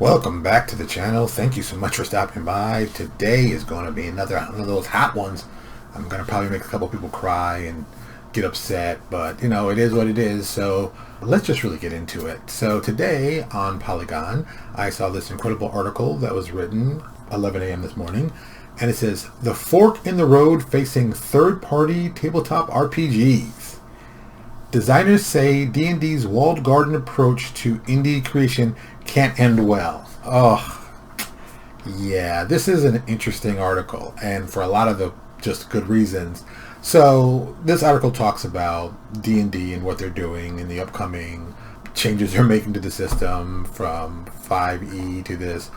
Welcome back to the channel. Thank you so much for stopping by. Today is going to be another one of those hot ones. I'm going to probably make a couple people cry and get upset, but you know, it is what it is. So let's just really get into it. So today on Polygon, I saw this incredible article that was written 11 a.m. this morning, and it says, "The fork in the road facing third-party tabletop RPGs. Designers say D&D's walled garden approach to indie creation can't end well." Oh, yeah, this is an interesting article, and for a lot of the just good reasons. So this article talks about D&D and what they're doing and the upcoming changes they're making to the system from 5e to this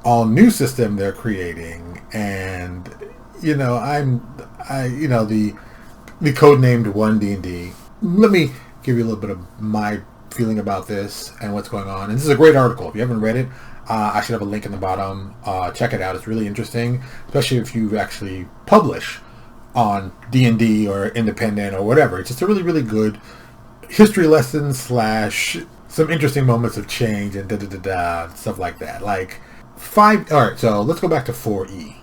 all new system they're creating. And you know, the code named 1D&D. Let me give you a little bit of my feeling about this and what's going on. And this is a great article. If you haven't read it, I should have a link in the bottom. Check it out. It's really interesting, especially if you actually publish on D&D or independent or whatever. It's just a really, really good history lesson / some interesting moments of change and stuff like that. Like all right, so let's go back to 4E.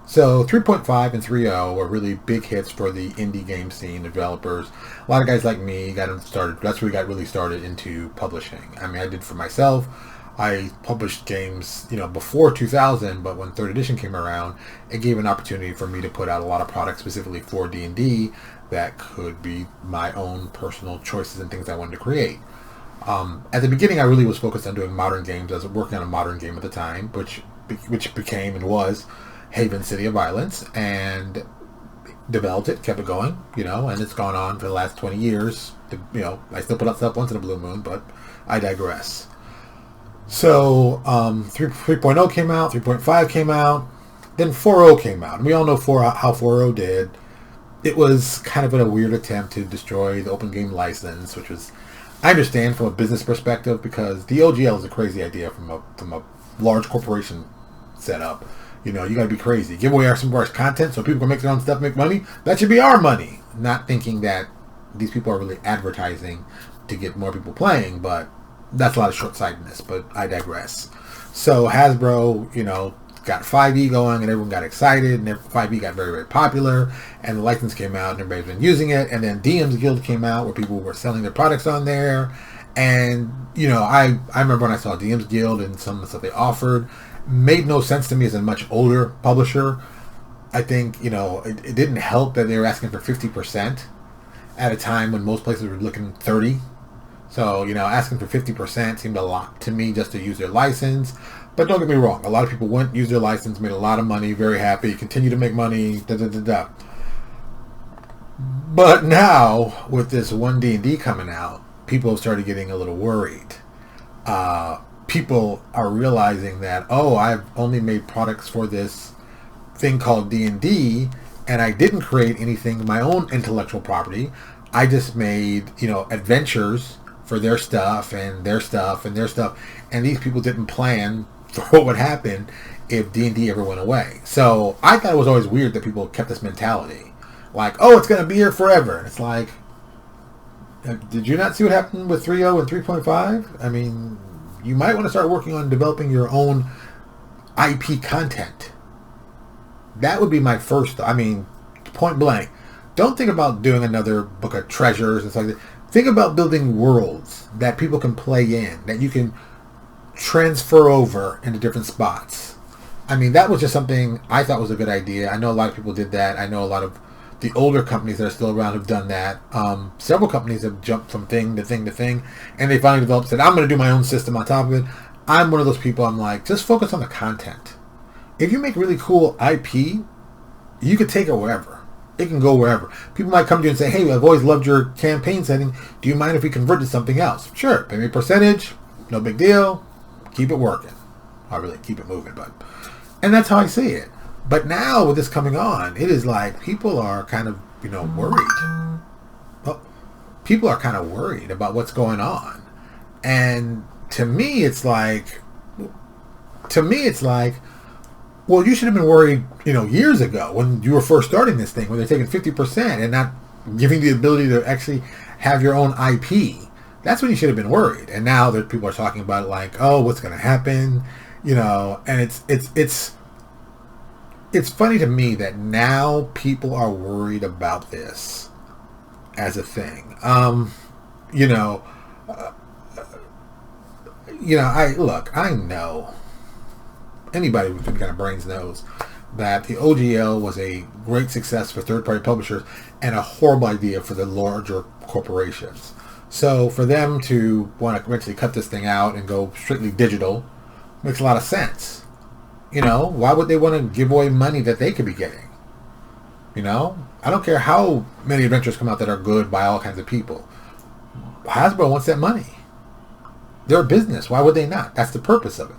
So 3.5 and 3.0 were really big hits for the indie game scene, developers. A lot of guys like me got them started. That's where we got really started into publishing. I mean, I did for myself. I published games, before 2000, but when 3rd edition came around, it gave an opportunity for me to put out a lot of products specifically for D&D that could be my own personal choices and things I wanted to create. At the beginning, I really was focused on doing modern games. I was working on a modern game at the time, which became and was Haven City of Violence, and developed it, kept it going, and it's gone on for the last 20 years. I still put out stuff once in a blue moon, but I digress. So 3.0 came out, 3.5 came out, then 4.0 came out, and we all know how 4.0 did. It was kind of a weird attempt to destroy the open game license, which was, I understand from a business perspective, because the OGL is a crazy idea from a large corporation setup. You got to be crazy. Give away some of our content so people can make their own stuff, make money. That should be our money. Not thinking that these people are really advertising to get more people playing, but that's a lot of short-sightedness, but I digress. So Hasbro, got 5e going, and everyone got excited, and 5e got very, very popular, and the license came out, and everybody's been using it, and then DM's Guild came out, where people were selling their products on there, and, I remember when I saw DM's Guild and some of the stuff they offered, made no sense to me as a much older publisher. I think, it didn't help that they were asking for 50% at a time when most places were looking 30. So, asking for 50% seemed a lot to me just to use their license. But don't get me wrong, a lot of people went, used their license, made a lot of money, very happy, continue to make money, But now, with this 1D&D coming out, people have started getting a little worried. People are realizing that, I've only made products for this thing called D&D, and I didn't create anything, my own intellectual property. I just made, adventures for their stuff and their stuff and their stuff, and these people didn't plan for what would happen if D&D ever went away. So I thought it was always weird that people kept this mentality, like, it's going to be here forever. And it's like, did you not see what happened with 3.0 and 3.5? I mean, you might want to start working on developing your own IP content. That would be my first, point blank. Don't think about doing another book of treasures and stuff like that. Think about building worlds that people can play in, that you can transfer over into different spots. That was just something I thought was a good idea. I know a lot of people did that. I know a lot of the older companies that are still around have done that. Several companies have jumped from thing to thing to thing, and they finally developed, said, I'm going to do my own system on top of it. I'm one of those people, I'm like, just focus on the content. If you make really cool IP, you could take it wherever. It can go wherever. People might come to you and say, hey, I've always loved your campaign setting. Do you mind if we convert to something else? Sure, pay me a percentage, no big deal. Keep it working. I really keep it moving, and that's how I see it. But now with this coming on, it is like people are kind of, worried. Well, people are kind of worried about what's going on. And to me, it's like, well, you should have been worried, years ago when you were first starting this thing, when they're taking 50% and not giving the ability to actually have your own IP. that's when you should have been worried. And now that people are talking about it like, oh, what's going to happen, and it's funny to me that now people are worried about this as a thing. I know anybody with any kind of brains knows that the OGL was a great success for third-party publishers and a horrible idea for the larger corporations. So for them to want to eventually cut this thing out and go strictly digital makes a lot of sense. Why would they want to give away money that they could be getting? I don't care how many adventures come out that are good by all kinds of people. Hasbro wants that money. They're a business. Why would they not? That's the purpose of it.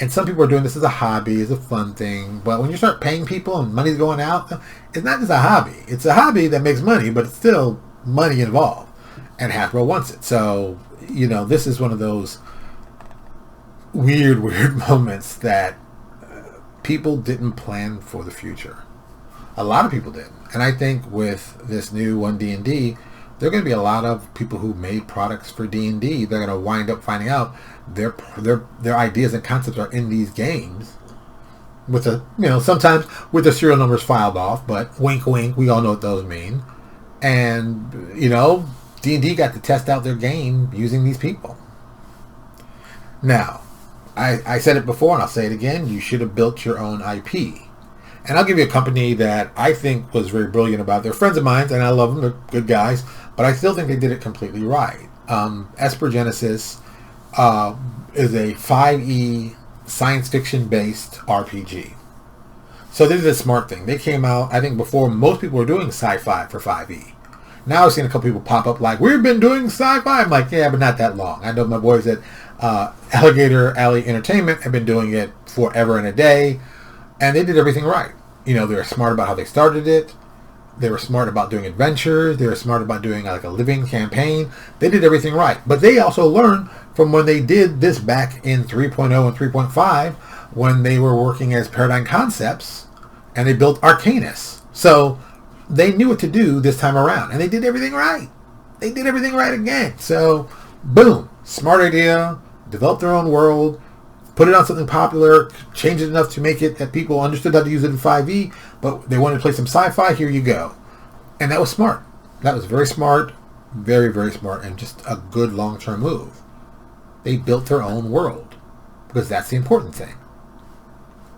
And some people are doing this as a hobby, as a fun thing. But when you start paying people and money's going out, it's not just a hobby. It's a hobby that makes money, but it's still money involved. And Hasbro wants it. So, this is one of those weird moments that people didn't plan for the future. A lot of people didn't. And I think with this new 1D&D, there are going to be a lot of people who made products for D&D. They're going to wind up finding out their ideas and concepts are in these games with sometimes with the serial numbers filed off, but wink wink, we all know what those mean. And D&D got to test out their game using these people. Now, I said it before and I'll say it again, you should have built your own IP. And I'll give you a company that I think was very brilliant about. They're friends of mine, and I love them. They're good guys. But I still think they did it completely right. Esper Genesis is a 5e science fiction-based RPG. So they did a smart thing. They came out, I think, before most people were doing sci-fi for 5e. Now I've seen a couple people pop up like, we've been doing sci-fi. I'm like, yeah, but not that long. I know my boys at Alligator Alley Entertainment have been doing it forever and a day. And they did everything right. They were smart about how they started it. They were smart about doing adventures. They were smart about doing like a living campaign. They did everything right. But they also learned from when they did this back in 3.0 and 3.5 when they were working as Paradigm Concepts and they built Arcanus. So they knew what to do this time around. And they did everything right. They did everything right again. So, boom. Smart idea. Develop their own world. Put it on something popular, change it enough to make it that people understood how to use it in 5e, but they wanted to play some sci-fi, here you go. And that was smart. That was very smart, very, very smart, and just a good long-term move. They built their own world, because that's the important thing.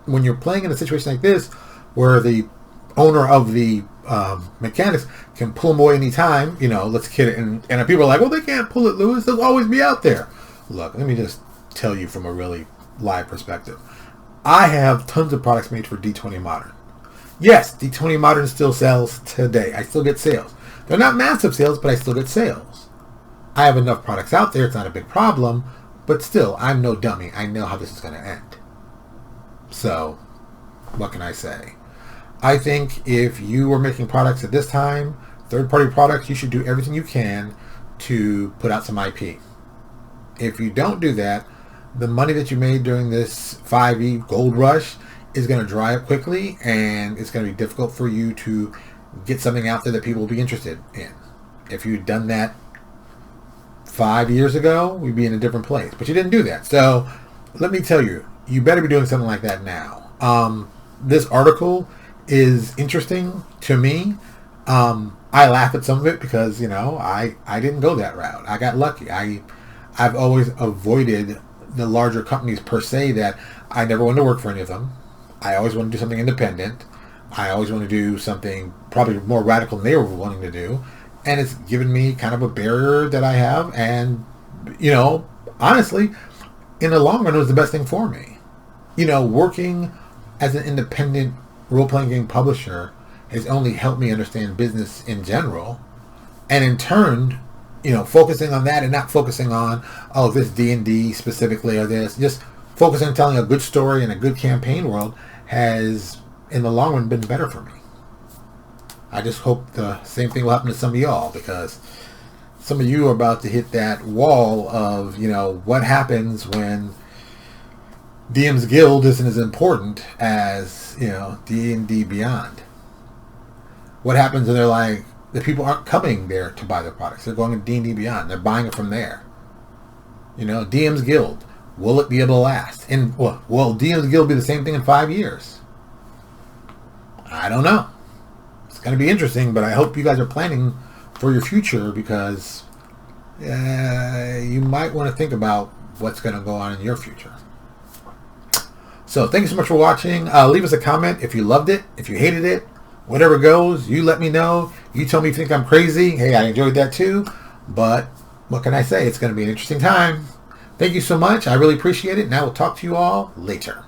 When you're playing in a situation like this, where the owner of the mechanics can pull them away anytime, let's kid it, and people are like, well, they can't pull it, Lewis, they'll always be out there. Look, let me just tell you from a really live perspective. I have tons of products made for D20 Modern. Yes, D20 Modern still sells today. I still get sales. They're not massive sales, but I still get sales. I have enough products out there. It's not a big problem, but still, I'm no dummy. I know how this is going to end. So, what can I say? I think if you were making products at this time, third-party products, you should do everything you can to put out some IP. If you don't do that, the money that you made during this 5e gold rush is going to dry up quickly, and it's going to be difficult for you to get something out there that people will be interested in. If you'd done that 5 years ago, we'd be in a different place. But you didn't do that. So let me tell you, you better be doing something like that now. This article is interesting to me. I laugh at some of it because, I didn't go that route. I got lucky. I've always avoided the larger companies per se, that I never wanted to work for any of them. I always want to do something independent. I always want to do something probably more radical than they were wanting to do. And it's given me kind of a barrier that I have. And, honestly, in the long run, it was the best thing for me. Working as an independent role-playing game publisher has only helped me understand business in general. And in turn, focusing on that and not focusing on, this D&D specifically or this, just focusing on telling a good story and a good campaign world has, in the long run, been better for me. I just hope the same thing will happen to some of y'all, because some of you are about to hit that wall of, what happens when DM's Guild isn't as important as, D&D Beyond. What happens when they're like, the people aren't coming there to buy their products. They're going to D&D Beyond. They're buying it from there. DM's Guild. Will it be able to last? And will DM's Guild be the same thing in 5 years? I don't know. It's going to be interesting, but I hope you guys are planning for your future, because you might want to think about what's going to go on in your future. So thank you so much for watching. Leave us a comment if you loved it, if you hated it, whatever goes. You let me know. You tell me if you think I'm crazy. Hey, I enjoyed that too. But what can I say? It's going to be an interesting time. Thank you so much. I really appreciate it. And I will talk to you all later.